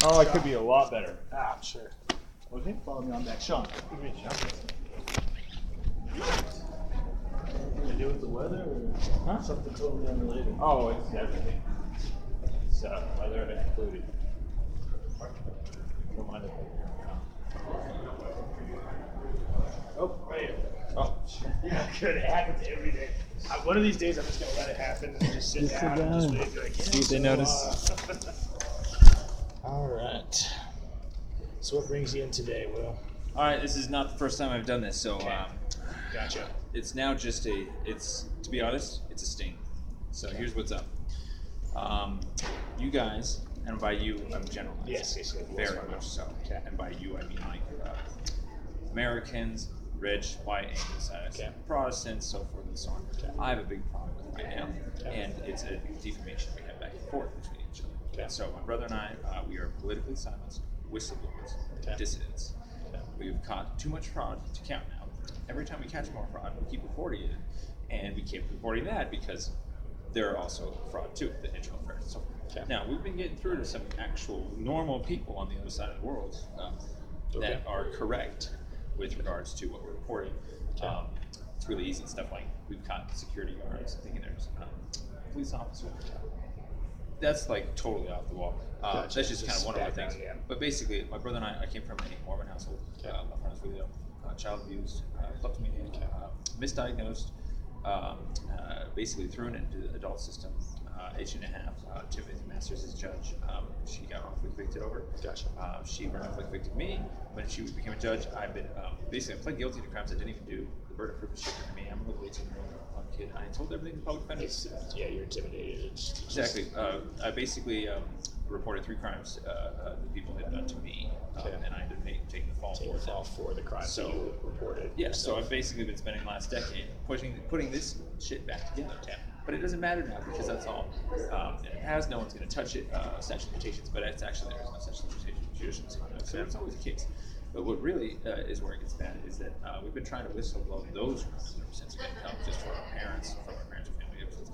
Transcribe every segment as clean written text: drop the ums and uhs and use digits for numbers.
Oh, it could be a lot better. Ah, sure. Okay, follow me on back. Shawn. Reach up. Anything to do with the weather or something totally unrelated? Oh, it's everything. It's weather included. Don't mind it. Oh, right here. Oh, Yeah, good. It happens every day. One of these days, I'm just gonna let it happen and just sit down and just wait. Like, see if they notice. All right. So what brings you in today, Will? all right. This is not the first time I've done this, so Gotcha. it's now just to be honest, it's a sting. So here's what's up. You guys, and by you, I'm generalizing. Yes. Very much so. Okay. And by you, I mean like Americans, rich, white, Anglo-Saxon, Protestants, so forth and so on. Okay. I have a big problem with it right now, and it's a defamation we have back and forth between each other. Okay. So my brother and I, we are politically silenced, whistleblowers, dissidents. We've caught too much fraud to count now. Every time we catch more fraud, we keep reporting it, and we keep reporting that because there are also fraud too, the internal affairs and so forth. Now, we've been getting through to some actual normal people on the other side of the world that are correct with regards to what we're reporting. It's really easy stuff like we've caught security guards thinking there's a police officer. That's like totally off the wall. That's just kind of one of the things. But basically, my brother and I came from a Mormon household. My father was really ill, child abused, kleptomaniac, misdiagnosed, basically thrown into the adult system, 18 and a half. Timothy Masters is a judge. She got wrongfully convicted over. Gotcha. She wrongfully convicted me. When she became a judge, I've been basically I pled guilty to crimes I didn't even do. The burden of proof was shifted to me. I'm a little 18-year-old kid. I told everything to public defenders. Yeah, you're intimidated. Exactly. I basically reported 3 crimes that people had done to me, and I ended up taking the fall for the crimes that you reported. Yeah, so I've basically been spending the last decade putting this shit back together. But it doesn't matter now because that's all. It has no one's going to touch it. Statute of limitations, but it's actually there's no statute of limitations. Judicial misconduct. So that's always the case. But what really is where it gets bad is that we've been trying to whistleblow those crimes that represents income just for our parents, from our parents or family episodes.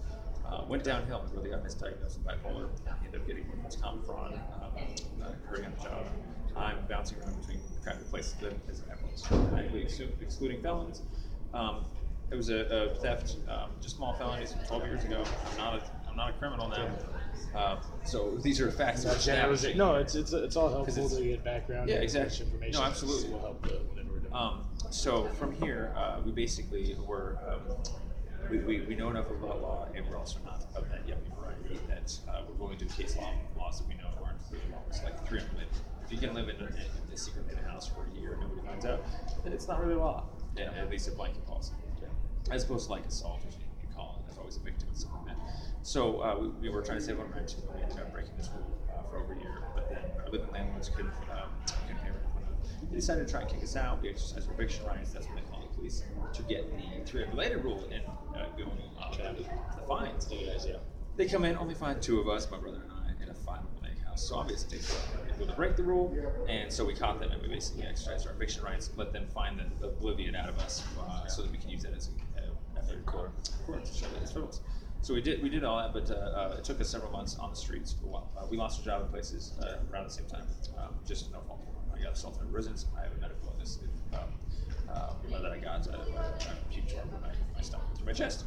Went downhill and really got misdiagnosed with bipolar. Ended up getting what's common fraud, hurting on the job. I'm bouncing around between crappy places to live as excluding felons. It was a theft, just small felonies from 12 years ago. I'm not a criminal now. So these are facts. No, it's all helpful to get background. Exactly. Information. No, absolutely. Will help whatever we're doing. So from here, we basically were we know enough about law, and we're also not of that yuppie variety that we're going to case laws that we know aren't really laws, like 300 live. If you can live in a secret house for a year and nobody finds out, then it's not really law. At least a blanket policy. As opposed to like assault, or something you call it. There's always a victim and stuff like that. So we were trying to save on rent. We ended up breaking this rule for over a year. But then our living landlords couldn't pay rent. They decided to try and kick us out. We exercised our eviction rights. That's when they called the police to get the 3-related rule and going the fines. They come in, only find 2 of us, my brother and I, in a 5-unit house. So obviously they were able to break the rule, and so we caught them and we basically exercised our eviction rights, let them find the oblivion out of us so that we can use it as a court to show that it's frivolous. So we did all that, but it took us several months on the streets for a while. We lost our job in places around the same time, just no fault. I got assaulted in residence. I have a medical illness that I got a huge tumor in my stomach through my chest.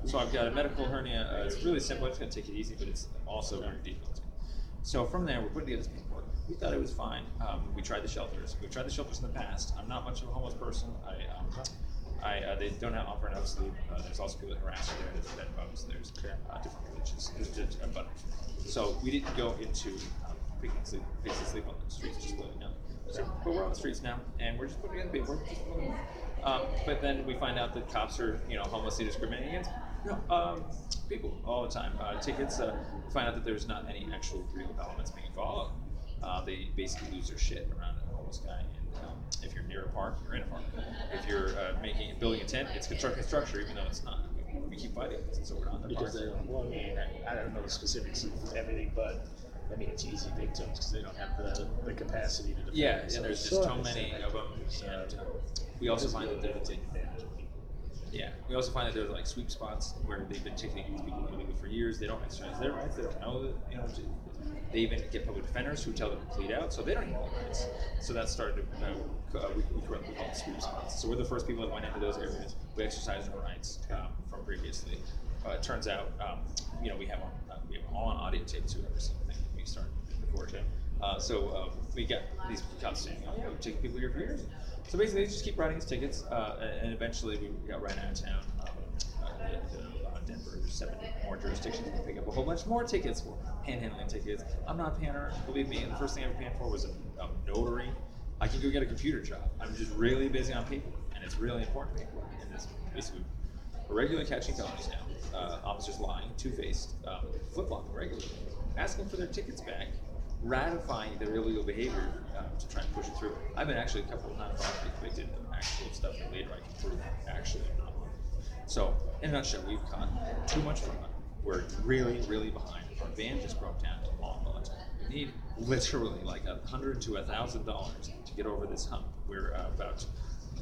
So I've got a medical hernia. It's really simple. It's going to take it easy, but it's also very debilitating. So from there, we're putting together this paperwork. We thought it was fine. We tried the shelters. We've tried the shelters in the past. I'm not much of a homeless person. They don't offer enough sleep. There's also people that harass you there. There's bed bugs. There's different religions. There's just a bunch. So we didn't go into basically sleep on the streets, just living out. So, but we're on the streets now, and we're just putting together paperwork. But then we find out that cops are, homelessly discriminating against people all the time. Tickets. We find out that there's not any actual real elements being involved. They basically lose their shit around a homeless guy. And if you're near a park, you're in a park. If you're building a tent, it's constructing a structure, even though it's not. We keep fighting it, so we're not in the because park. I don't know the specifics of everything, but it's easy victims because they don't have the capacity to defend themselves. And there's just so many of them. And we also find that we also find that there's like sweep spots where they've been ticketing these people illegally for years. They don't exercise their rights. They don't know that They even get public defenders who tell them to plead out, so they don't even have rights. So that started we call it sweeps. So we're the first people that went into those areas. We exercised our rights from previously. It turns out, we have all on audio tapes who every single thing we started recording. So we got these cops saying, "Oh yeah, we've taken people here for years." So basically, they just keep writing us tickets, and eventually we got ran out of town. Denver, there's 7 more jurisdictions. We pick up a whole bunch more tickets for panhandling tickets. I'm not paying her, believe me. The first thing I ever paid for was a notary. I can go get a computer job. I'm just really busy on paper, and it's really important paperwork. And this basically, we're regularly catching felonies now. Officers lying, two-faced, flip-flopping regularly, asking for their tickets back, ratifying their illegal behavior to try and push it through. I've been actually a couple of times convicted of actual stuff that later I can prove actually I'm not. So, in a nutshell, we've caught too much fraud. We're really, really behind. Our van just broke down to long bullets. We need literally like $100 to $1,000 to get over this hump. We're about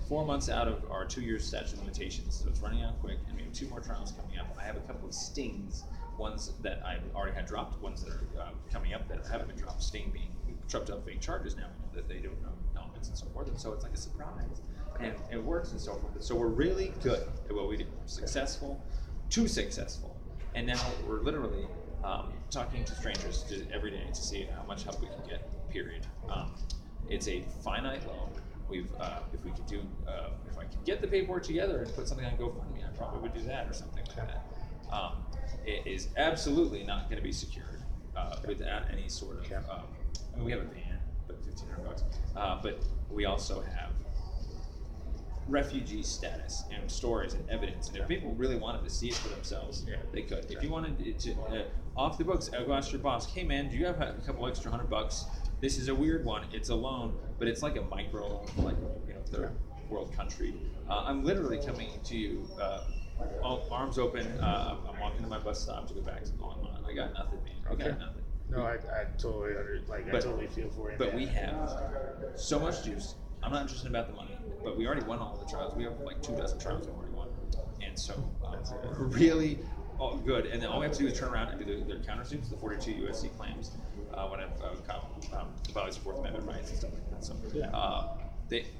4 months out of our 2-year statute of limitations, so it's running out quick, and we have 2 more trials coming up. I have a couple of stings, ones that I already had dropped, ones that are coming up that haven't been dropped. Sting being trumped up fake charges now, that they don't know elements and so forth, and so it's like a surprise. And it works and so forth. So we're really good at what we do. Successful, too successful. And now we're literally talking to strangers every day to see how much help we can get, period. It's a finite loan. If we could do, if I could get the paperwork together and put something on GoFundMe, I probably would do that or something like that. It is absolutely not going to be secured without any sort of, I mean, we have a van, but $1,500. But we also have refugee status and stories and evidence, and if people really wanted to see it for themselves, they could. If you wanted it to off the books, go ask your boss, hey man, do you have a couple extra $100? This is a weird one, it's a loan, but it's like a micro, like third world country. I'm literally coming to you, arms open. I'm walking to my bus stop to go back to Longmont. I got nothing, man. I got nothing. No, I totally I totally feel for you. But we have so much juice. I'm not interested about the money, but we already won all the trials. We have like 24 trials we already won, and so we're really good. And then all we have to do is turn around and do their countersuits, the 42 USC claims, when I've violates the Fourth Amendment rights and stuff like that. So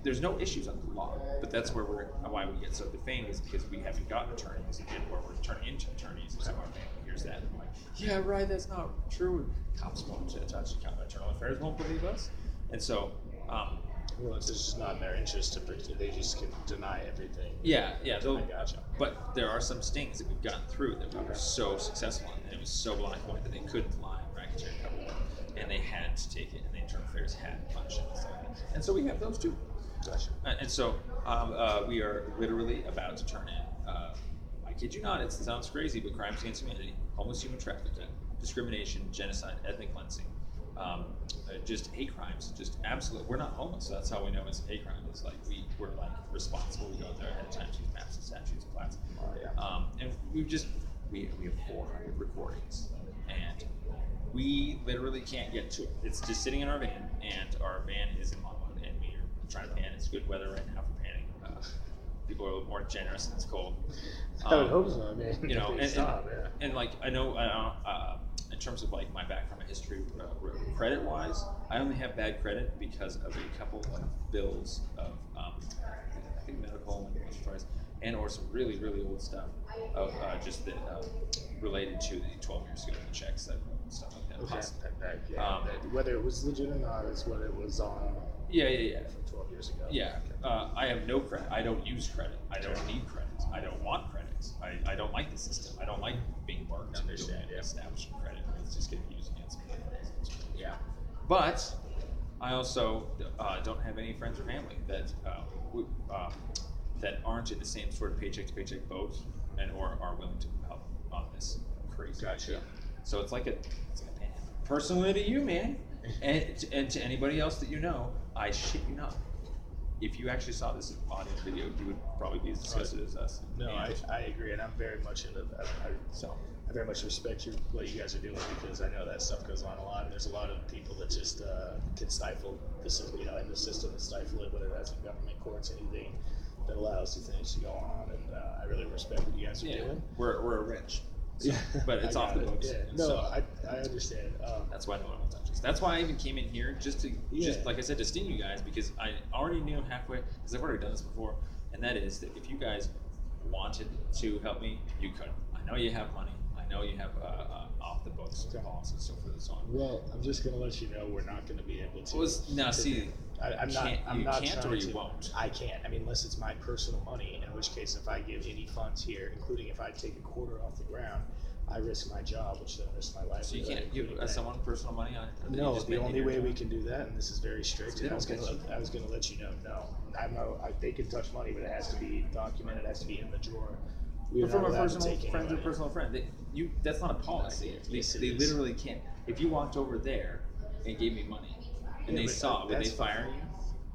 there's no issues under the law, but that's why we get so defamed is because we haven't gotten attorneys, or we're turning into attorneys. And so our family hears that, and I'm like, yeah, right, that's not true. Cops won't touch internal affairs, won't believe us, and so. Well, it's just not in their interest to. They just can deny everything. Yeah. I gotcha. But there are some stings that we've gotten through that we were so successful in, and it was so black and white that they couldn't lie, racketeering, and they had to take it, and the internal affairs had to punish it and stuff like that. And so we have those too. Gotcha. And so we are literally about to turn in. I kid you not, it sounds crazy, but crimes against humanity, homeless human trafficking, discrimination, genocide, ethnic cleansing. Just hate crimes, just absolute. We're not homeless, so that's how we know it's a hate crime. It's like we're like responsible. We go there ahead of time, use maps and statutes and plats. And we have 400 recordings, and we literally can't get to it. It's just sitting in our van, and our van is in Longmont, and we are trying to pan. It's good weather right now for panning. People are a little more generous and it's cold. I would hope so. I mean, and like I know. In terms of like my background, my history, credit-wise, I only have bad credit because of a couple of bills of, I think medical and or some really, really old stuff of just that related to the 12 years ago, the checks that stuff like that. Whether it was legit or not is what it was on. Yeah. From 12 years ago. Yeah, I have no credit. I don't use credit. I don't need credit. I don't want credit. I don't like the system. I don't like being barked to establish credit. It's just getting used against me. Yeah. But I also don't have any friends or family that that aren't in the same sort of paycheck to paycheck boat and or are willing to help on this crazy shit. So it's like a personally to you, man, and to anybody else that you know, I shit you not. If you actually saw this audio video, you would probably be as disgusted as us. No, I agree, and I'm very much into that. I very much respect what you guys are doing because I know that stuff goes on a lot, and there's a lot of people that just can stifle this, in the system and stifle it, whether that's in government courts, anything that allows these things to go on. And I really respect what you guys are doing. We're a wrench. So, but it's off the books. Yeah. And No, so I understand. that's why no one will touch us. That's why I even came in here just like I said, to sting you guys, because I already knew halfway, because I've already done this before, and that is that if you guys wanted to help me, you could. I know you have money. I know you have off the books policies, so forth and so on. Well, I'm just gonna let you know we're not gonna be able to. I'm not can't trying or you to, won't. I can't. I mean, unless it's my personal money, in which case, if I give any funds here, including if I take a quarter off the ground, I risk my job, which then risks my life. So you can't give someone personal money on it? No, the only way we can do that, and this is very strict. And I was gonna let you know. No, they can touch money, but it has to be documented. It has to be in the drawer. But from a personal friend to a personal friend, that's not a policy. They literally can't. If you walked over there and gave me money, and they saw, would they fire you?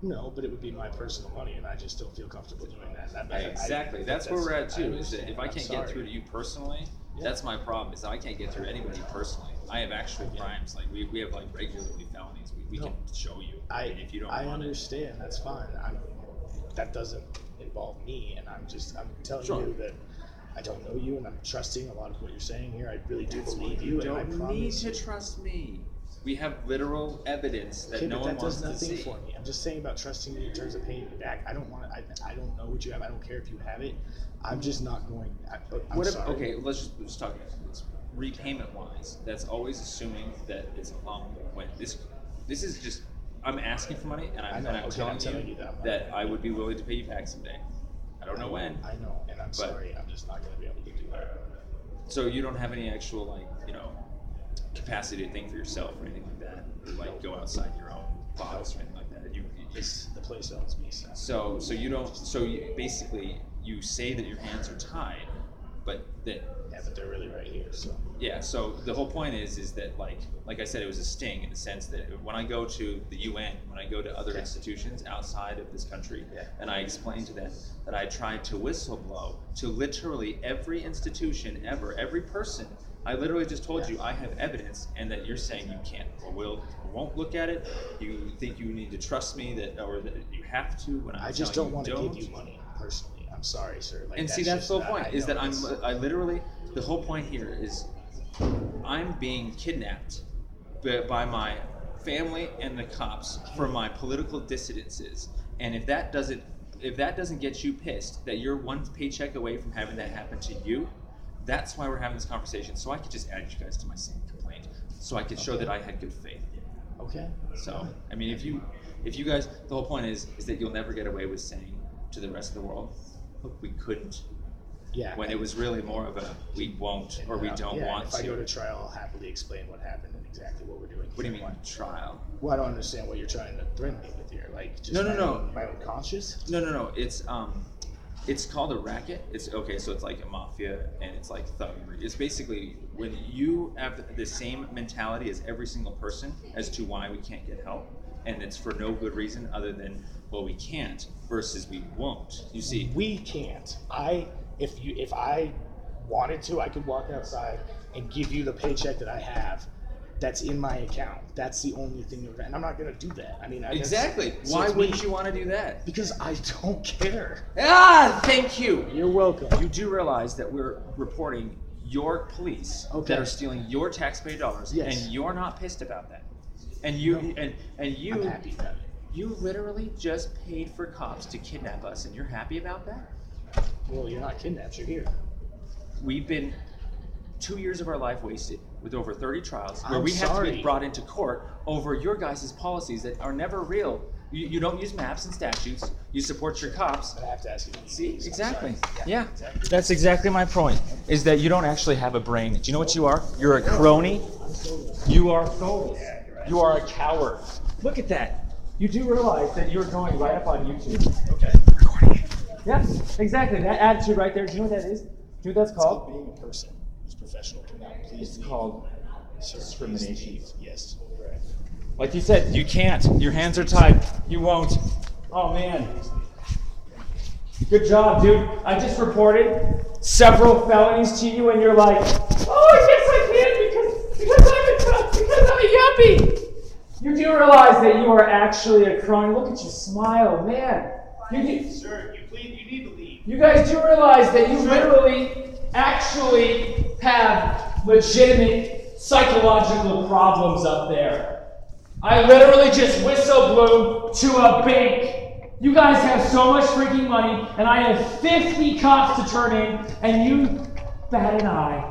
No, but it would be my personal money, and I just don't feel comfortable doing that. Exactly. That's where we're at too. Is that if I can't get through to you personally, that's my problem. Is that I can't get through to anybody personally. I have actual crimes. Like we have like regularly felonies. We can show you. If you don't. I understand. That's fine. That doesn't involve me, and I'm telling you that I don't know you, and I'm trusting a lot of what you're saying here. I really do believe you, and I promise. You don't need to trust me. We have literal evidence that no one wants to see. That does nothing for me. I'm just saying about trusting you in terms of paying me back. I don't want to. I don't know what you have. I don't care if you have it. I'm just not going. Sorry. Okay, let's just talk about this. Repayment-wise, that's always assuming that it's a long way. This is just. I'm asking for money, and I'm telling you that I would be willing to pay you back someday. I don't know when. I know, and I'm sorry. I'm just not going to be able to do that. So you don't have any actual capacity to think for yourself or anything like that, like go outside your own box or anything like that. The place owns me. So you don't. So basically, you say that your hands are tied, but that. Yeah, but they're really right here. So. Yeah. So the whole point is that like I said, it was a sting in the sense that when I go to the UN, when I go to other institutions outside of this country, and I explain to them that I tried to whistleblow to literally every institution ever, every person. I literally just told you I have evidence, and that you're saying you can't or won't look at it. You think you need to trust me or that you have to. When I just don't want to give you money personally. I'm sorry, sir. And see, that's the whole point. Is that I literally. The whole point here is I'm being kidnapped by my family and the cops for my political dissidences. And if that doesn't get you pissed that you're one paycheck away from having that happen to you, that's why we're having this conversation. So I could just add you guys to my same complaint. So I could show that I had good faith. Okay. So I mean, if you guys, the whole point is that you'll never get away with saying to the rest of the world, look, we couldn't. Yeah. When it was really more of a we won't or we don't want to. If I go to trial, I'll happily explain what happened and exactly what we're doing. What do you mean trial? Well, I don't understand what you're trying to threaten me with here. Like just my own conscience? No. It's called a racket. It's okay, so it's like a mafia and it's like thuggery. It's basically when you have the same mentality as every single person as to why we can't get help, and it's for no good reason other than we can't versus we won't. You see, we can't. If I wanted to, I could walk outside and give you the paycheck that I have that's in my account. That's the only thing and I'm not going to do that. I mean, exactly. Why wouldn't you want to do that? Because I don't care. Thank you. You're welcome. You do realize that we're reporting your police that are stealing your taxpayer dollars, and you're not pissed about that. And you I'm happy about it. You literally just paid for cops to kidnap us, and you're happy about that? Well, you're not kidnapped. You're here. We've been 2 years of our life wasted with over 30 trials where we have to be brought into court over your guys' policies that are never real. You don't use maps and statutes. You support your cops. I have to ask you. See, exactly. Yeah, exactly. That's exactly my point, is that you don't actually have a brain. Do you know what you are? You're a crony. You are soulless. Yeah, you're right. You are a coward. Look at that. You do realize that you're going right up on YouTube. Okay. Recording it. Yeah, exactly. That attitude right there. Do you know what that is? Do you know what that's called? Being a person who's professional. It's called discrimination. Yes. Right. Like you said, you can't. Your hands are tied. You won't. Oh, man. Good job, dude. I just reported several felonies to you, and you're like, oh, yes, I can because I'm a yuppie. You do realize that you are actually a crony. Look at you smile, man. Sir, you need to leave. You guys do realize that you literally, actually have legitimate psychological problems up there. I literally just whistle blew to a bank. You guys have so much freaking money, and I have 50 cops to turn in, and you bat an eye.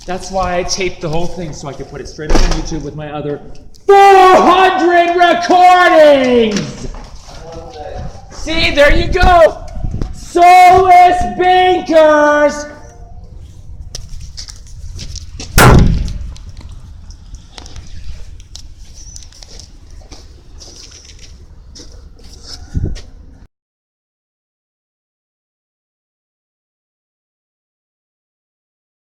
That's why I taped the whole thing, so I could put it straight up on YouTube with my other 400 recordings! See, there you go! Soulless bankers!